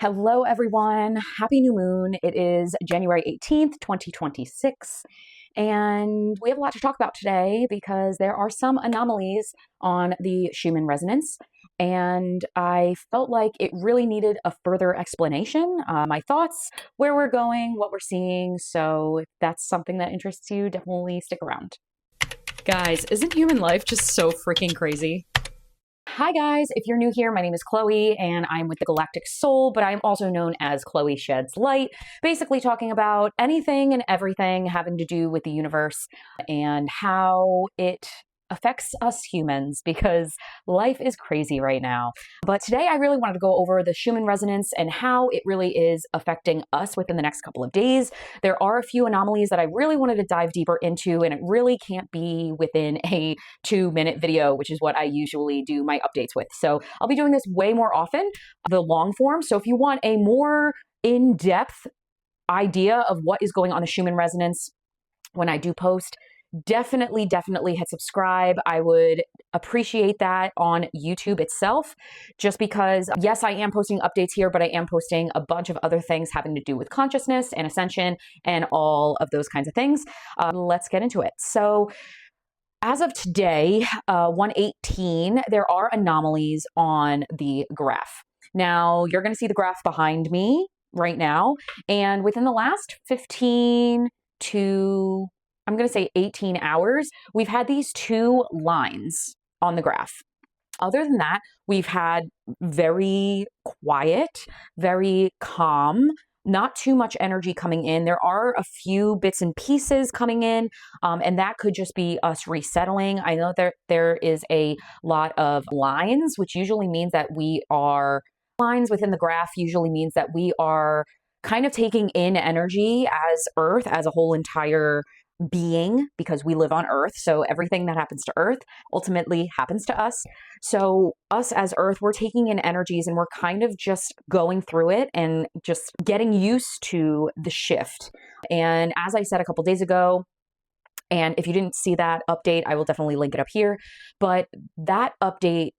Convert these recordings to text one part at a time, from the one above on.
Hello, everyone. Happy new moon. It is January 18th, 2026. And we have a lot to talk about today because there are some anomalies on the Schumann resonance. And I felt like it really needed a further explanation, my thoughts, where we're going, what we're seeing. So if that's something that interests you, definitely stick around. Guys, isn't human life just so freaking crazy? Hi guys, if you're new here, my name is Chloe and I'm with the Galactic Soul, but I'm also known as Chloe Sheds Light, basically talking about anything and everything having to do with the universe and how it affects us humans because life is crazy right now. But today I really wanted to go over the Schumann resonance and how it really is affecting us within the next couple of days. There are a few anomalies that I really wanted to dive deeper into, and it really can't be within a 2-minute video, which is what I usually do my updates with. So I'll be doing this way more often, the long form. So if you want a more in-depth idea of what is going on the Schumann resonance when I do post, definitely hit subscribe. I would appreciate that on YouTube itself, just because, yes, I am posting updates here, but I am posting a bunch of other things having to do with consciousness and ascension and all of those kinds of things. Let's get into it. So as of today, 118, there are anomalies on the graph. Now, you're going to see the graph behind me right now, and within the last 15 to I'm going to say 18 hours, we've had these two lines on the graph. Other than that, we've had very quiet, very calm, not too much energy coming in. There are a few bits and pieces coming in, and that could just be us resettling. I know there is a lot of lines, which usually means that lines within the graph usually means that we are kind of taking in energy as Earth, as a whole entire being, because we live on Earth. So everything that happens to Earth ultimately happens to us. So us as Earth, we're taking in energies and we're kind of just going through it and just getting used to the shift. And as I said a couple days ago, and if you didn't see that update, I will definitely link it up here. But that update,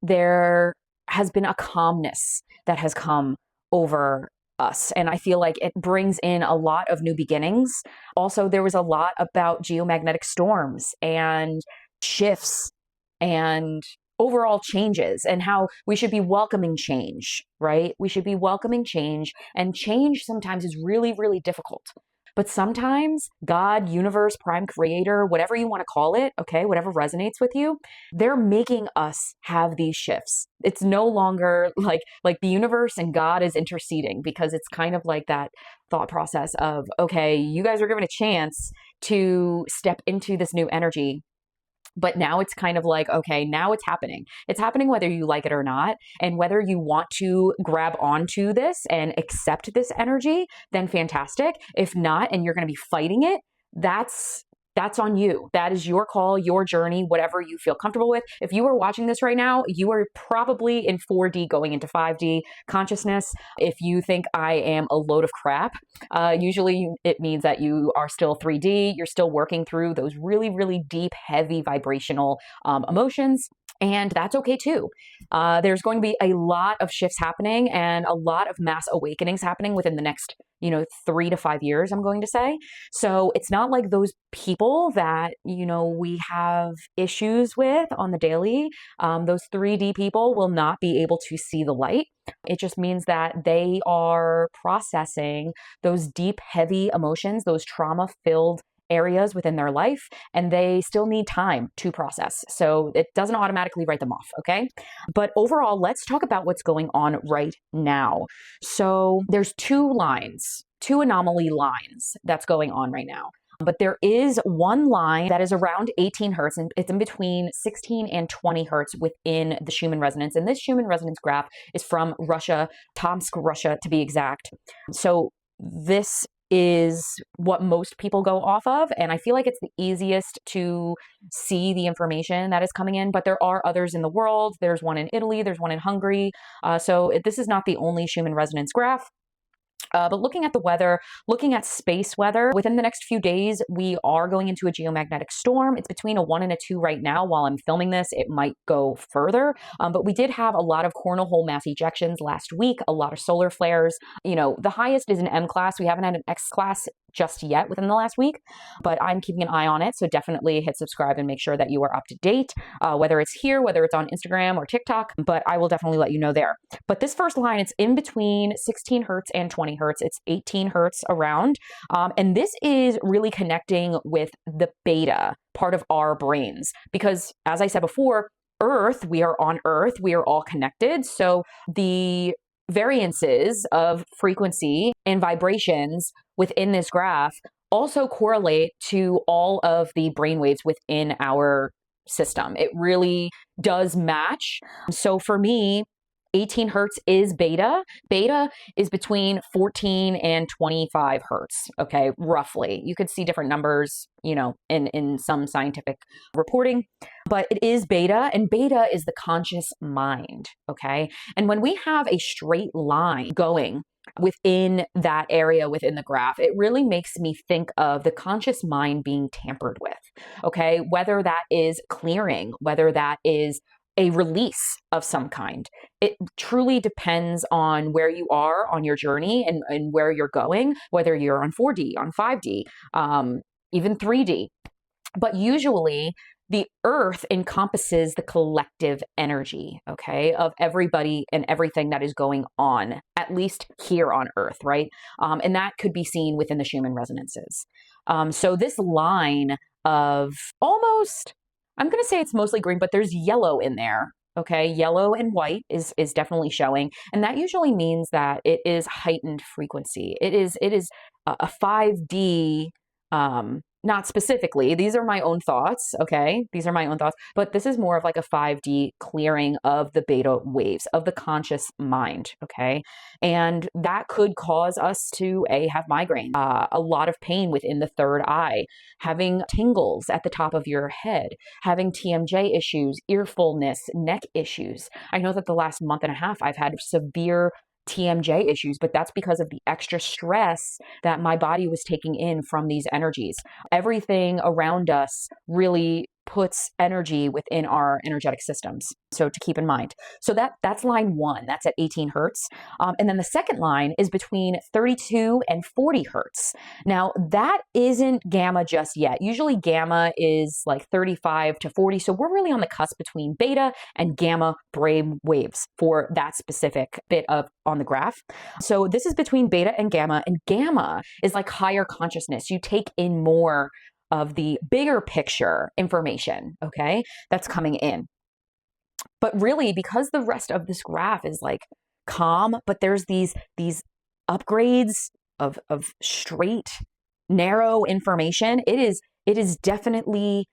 there has been a calmness that has come over us. And I feel like it brings in a lot of new beginnings. Also, there was a lot about geomagnetic storms and shifts and overall changes and how we should be welcoming change, right? We should be welcoming change, and change sometimes is really difficult. But sometimes God, universe, prime creator, whatever you want to call it, okay, whatever resonates with you, they're making us have these shifts. It's no longer like the universe and God is interceding, because it's kind of like that thought process of, okay, you guys are given a chance to step into this new energy. But now it's kind of like, okay, now it's happening. It's happening whether you like it or not. And whether you want to grab onto this and accept this energy, then fantastic. If not, and you're going to be fighting it, that's on you. That is your call, your journey, whatever you feel comfortable with. If you are watching this right now, you are probably in 4D going into 5D consciousness. If you think I am a load of crap, usually it means that you are still 3D. You're still working through those really deep, heavy vibrational emotions. And that's okay too. There's going to be a lot of shifts happening and a lot of mass awakenings happening within the next 3 to 5 years, I'm going to say. So it's not like those people that, we have issues with on the daily. Those 3D people will not be able to see the light. It just means that they are processing those deep, heavy emotions, those trauma-filled areas within their life, and they still need time to process. So it doesn't automatically write them off, okay? But overall, let's talk about what's going on right now. So there's two anomaly lines that's going on right now. But there is one line that is around 18 hertz, and it's in between 16 and 20 hertz within the Schumann resonance. And this Schumann resonance graph is from Russia, Tomsk, Russia, to be exact. So this is what most people go off of, and I feel like it's the easiest to see the information that is coming in, but there are others in the world. There's one in Italy, there's one in Hungary. So this is not the only Schumann resonance graph. But looking at the weather, looking at space weather, within the next few days, we are going into a geomagnetic storm. It's between a 1 and a 2 right now. While I'm filming this, it might go further. But we did have a lot of coronal hole mass ejections last week, a lot of solar flares. The highest is an M class. We haven't had an X class just yet within the last week, but I'm keeping an eye on it. So definitely hit subscribe and make sure that you are up to date, whether it's here, whether it's on Instagram or TikTok, but I will definitely let you know there. But this first line, it's in between 16 hertz and 20 hertz. It's 18 hertz around. And this is really connecting with the beta part of our brains, because as I said before, we are on Earth, we are all connected. So the variances of frequency and vibrations within this graph also correlate to all of the brainwaves within our system. It really does match. So for me, 18 hertz is beta. Beta is between 14 and 25 hertz, okay, roughly. You could see different numbers, in some scientific reporting, but it is beta, and beta is the conscious mind, okay? And when we have a straight line going within that area within the graph, it really makes me think of the conscious mind being tampered with, okay? Whether that is clearing, whether that is a release of some kind. It truly depends on where you are on your journey and where you're going, whether you're on 4D, on 5D, even 3D. But usually the Earth encompasses the collective energy, okay, of everybody and everything that is going on, at least here on Earth, right? And that could be seen within the Schumann resonances. So this line of almost, I'm going to say it's mostly green, but there's yellow in there. Okay, yellow and white is definitely showing, and that usually means that it is heightened frequency. It is a 5D. Not specifically, these are my own thoughts, okay? These are my own thoughts, but this is more of like a 5D clearing of the beta waves, of the conscious mind, okay? And that could cause us to have migraine, a lot of pain within the third eye, having tingles at the top of your head, having TMJ issues, earfulness, neck issues. I know that the last month and a half, I've had severe TMJ issues, but that's because of the extra stress that my body was taking in from these energies. Everything around us really puts energy within our energetic systems. So to keep in mind. So that's line 1. That's at 18 hertz. And then the second line is between 32 and 40 hertz. Now that isn't gamma just yet. Usually gamma is like 35 to 40. So we're really on the cusp between beta and gamma brain waves for that specific bit of on the graph. So this is between beta and gamma is like higher consciousness. You take in more of the bigger picture information, okay, that's coming in. But really, because the rest of this graph is like calm, but there's these upgrades of straight, narrow information, it is definitely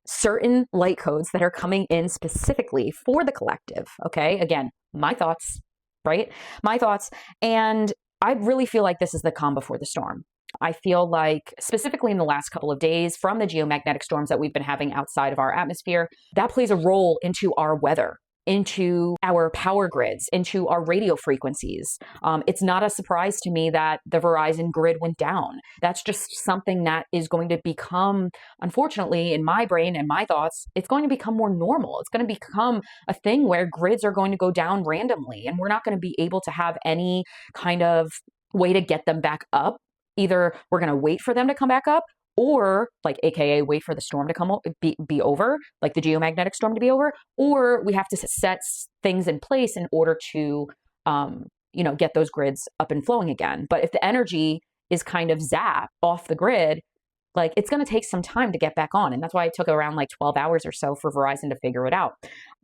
certain light codes that are coming in specifically for the collective, okay? Again, my thoughts, right? My thoughts. And I really feel like this is the calm before the storm. I feel like specifically in the last couple of days from the geomagnetic storms that we've been having outside of our atmosphere, that plays a role into our weather, into our power grids, into our radio frequencies. It's not a surprise to me that the Verizon grid went down. That's just something that is going to become, unfortunately, in my brain and my thoughts, it's going to become more normal. It's going to become a thing where grids are going to go down randomly, and we're not going to be able to have any kind of way to get them back up. Either we're going to wait for them to come back up, or like AKA wait for the storm to be over, like the geomagnetic storm to be over, or we have to set things in place in order to get those grids up and flowing again. But if the energy is kind of zapped off the grid, like it's going to take some time to get back on. And that's why it took around like 12 hours or so for Verizon to figure it out.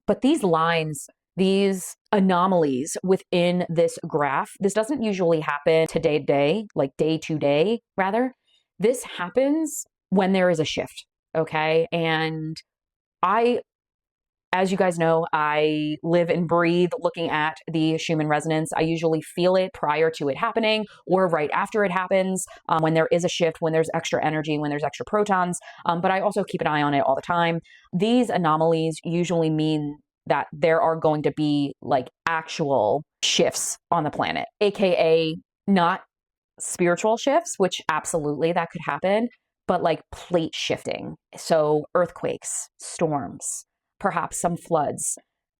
But these lines, these anomalies within this graph, this doesn't usually happen day to day, like day to day, rather. This happens when there is a shift, okay? And as you guys know, I live and breathe looking at the Schumann resonance. I usually feel it prior to it happening or right after it happens, when there is a shift, when there's extra energy, when there's extra protons. But I also keep an eye on it all the time. These anomalies usually mean that there are going to be like actual shifts on the planet, AKA not spiritual shifts, which absolutely that could happen, but like plate shifting. So earthquakes, storms, perhaps some floods.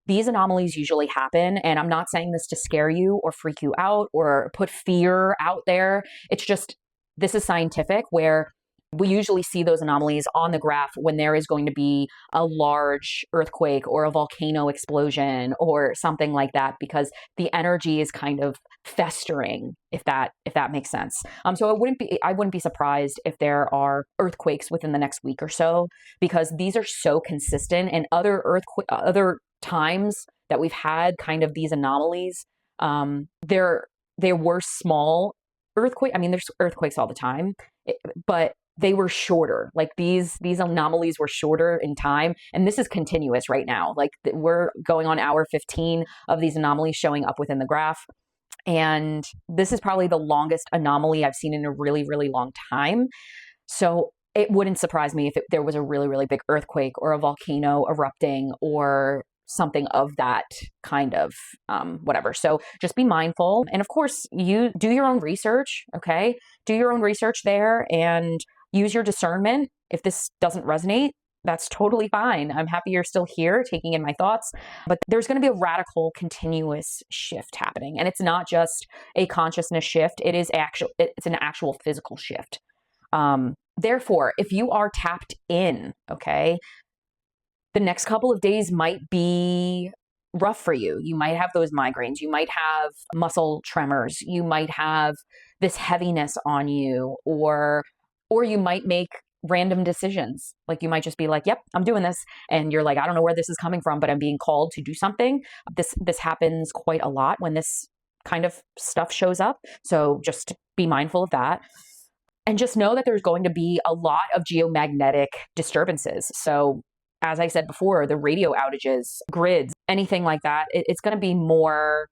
These anomalies usually happen. And I'm not saying this to scare you or freak you out or put fear out there. It's just, this is scientific, where we usually see those anomalies on the graph when there is going to be a large earthquake or a volcano explosion or something like that, because the energy is kind of festering, if that makes sense. So I wouldn't be surprised if there are earthquakes within the next week or so, because these are so consistent. And other times that we've had kind of these anomalies, there were small earthquake. I mean, there's earthquakes all the time, but they were shorter. Like these anomalies were shorter in time, and this is continuous right now. Like we're going on hour 15 of these anomalies showing up within the graph, and this is probably the longest anomaly I've seen in a really, really long time. So it wouldn't surprise me if there was a really, really big earthquake or a volcano erupting or something of that kind of whatever. So just be mindful. And of course, you do your own research, okay? Do your own research there and use your discernment. If this doesn't resonate, that's totally fine. I'm happy you're still here taking in my thoughts, but there's going to be a radical continuous shift happening. And it's not just a consciousness shift. It's an actual physical shift. Therefore, if you are tapped in, okay, the next couple of days might be rough for you. You might have those migraines. You might have muscle tremors. You might have this heaviness on you, or you might make random decisions. Like you might just be like, yep, I'm doing this. And you're like, I don't know where this is coming from, but I'm being called to do something. This happens quite a lot when this kind of stuff shows up. So just be mindful of that. And just know that there's going to be a lot of geomagnetic disturbances. So as I said before, the radio outages, grids, anything like that, it's going to be more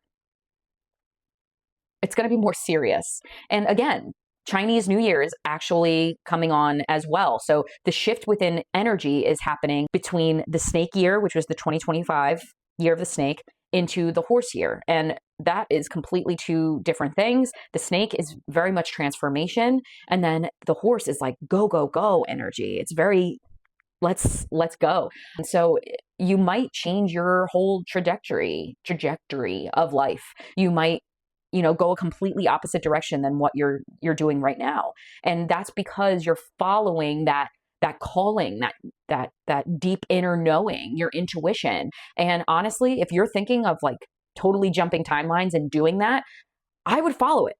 serious. And again, Chinese New Year is actually coming on as well. So the shift within energy is happening between the snake year, which was the 2025 year of the snake, into the horse year. And that is completely two different things. The snake is very much transformation. And then the horse is like go, go, go energy. It's very let's go. And so you might change your whole trajectory of life. You might, go a completely opposite direction than what you're doing right now. And that's because you're following that calling, that deep inner knowing, your intuition. And honestly, if you're thinking of like totally jumping timelines and doing that, I would follow it.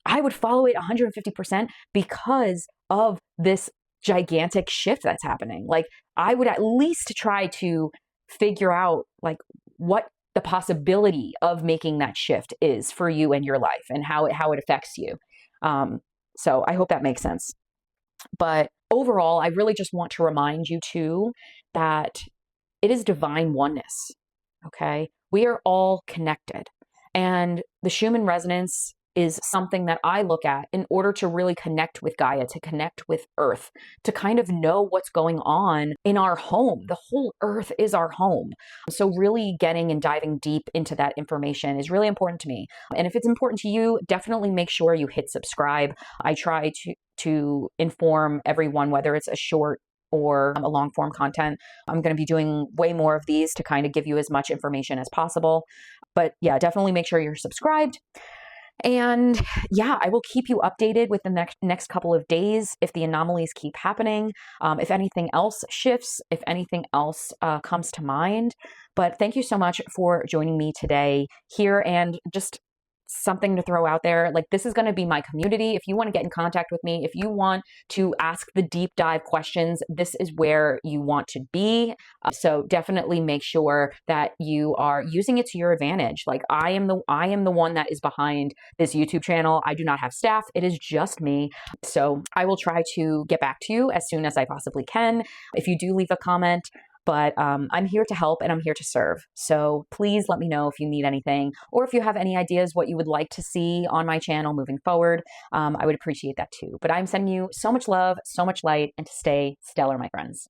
I would follow it 150% because of this gigantic shift that's happening. Like I would at least try to figure out like what the possibility of making that shift is for you and your life and how it affects you. So I hope that makes sense. But overall, I really just want to remind you too that it is divine oneness. Okay. We are all connected, and the Schumann resonance is something that I look at in order to really connect with Gaia, to connect with Earth, to kind of know what's going on in our home. The whole Earth is our home. So really getting and diving deep into that information is really important to me. And if it's important to you, definitely make sure you hit subscribe. I try to inform everyone, whether it's a short or a long form content. I'm going to be doing way more of these to kind of give you as much information as possible. But yeah, definitely make sure you're subscribed. And yeah, I will keep you updated with the next couple of days if the anomalies keep happening, if anything else shifts, if anything else comes to mind. But thank you so much for joining me today here, and just something to throw out there. Like, this is going to be my community. If you want to get in contact with me, if you want to ask the deep dive questions, this is where you want to be. So definitely make sure that you are using it to your advantage. Like I am the one that is behind this YouTube channel. I do not have staff. It is just me. So I will try to get back to you as soon as I possibly can. If you do leave a comment, but I'm here to help and I'm here to serve. So please let me know if you need anything, or if you have any ideas what you would like to see on my channel moving forward. I would appreciate that too. But I'm sending you so much love, so much light, and to stay stellar, my friends.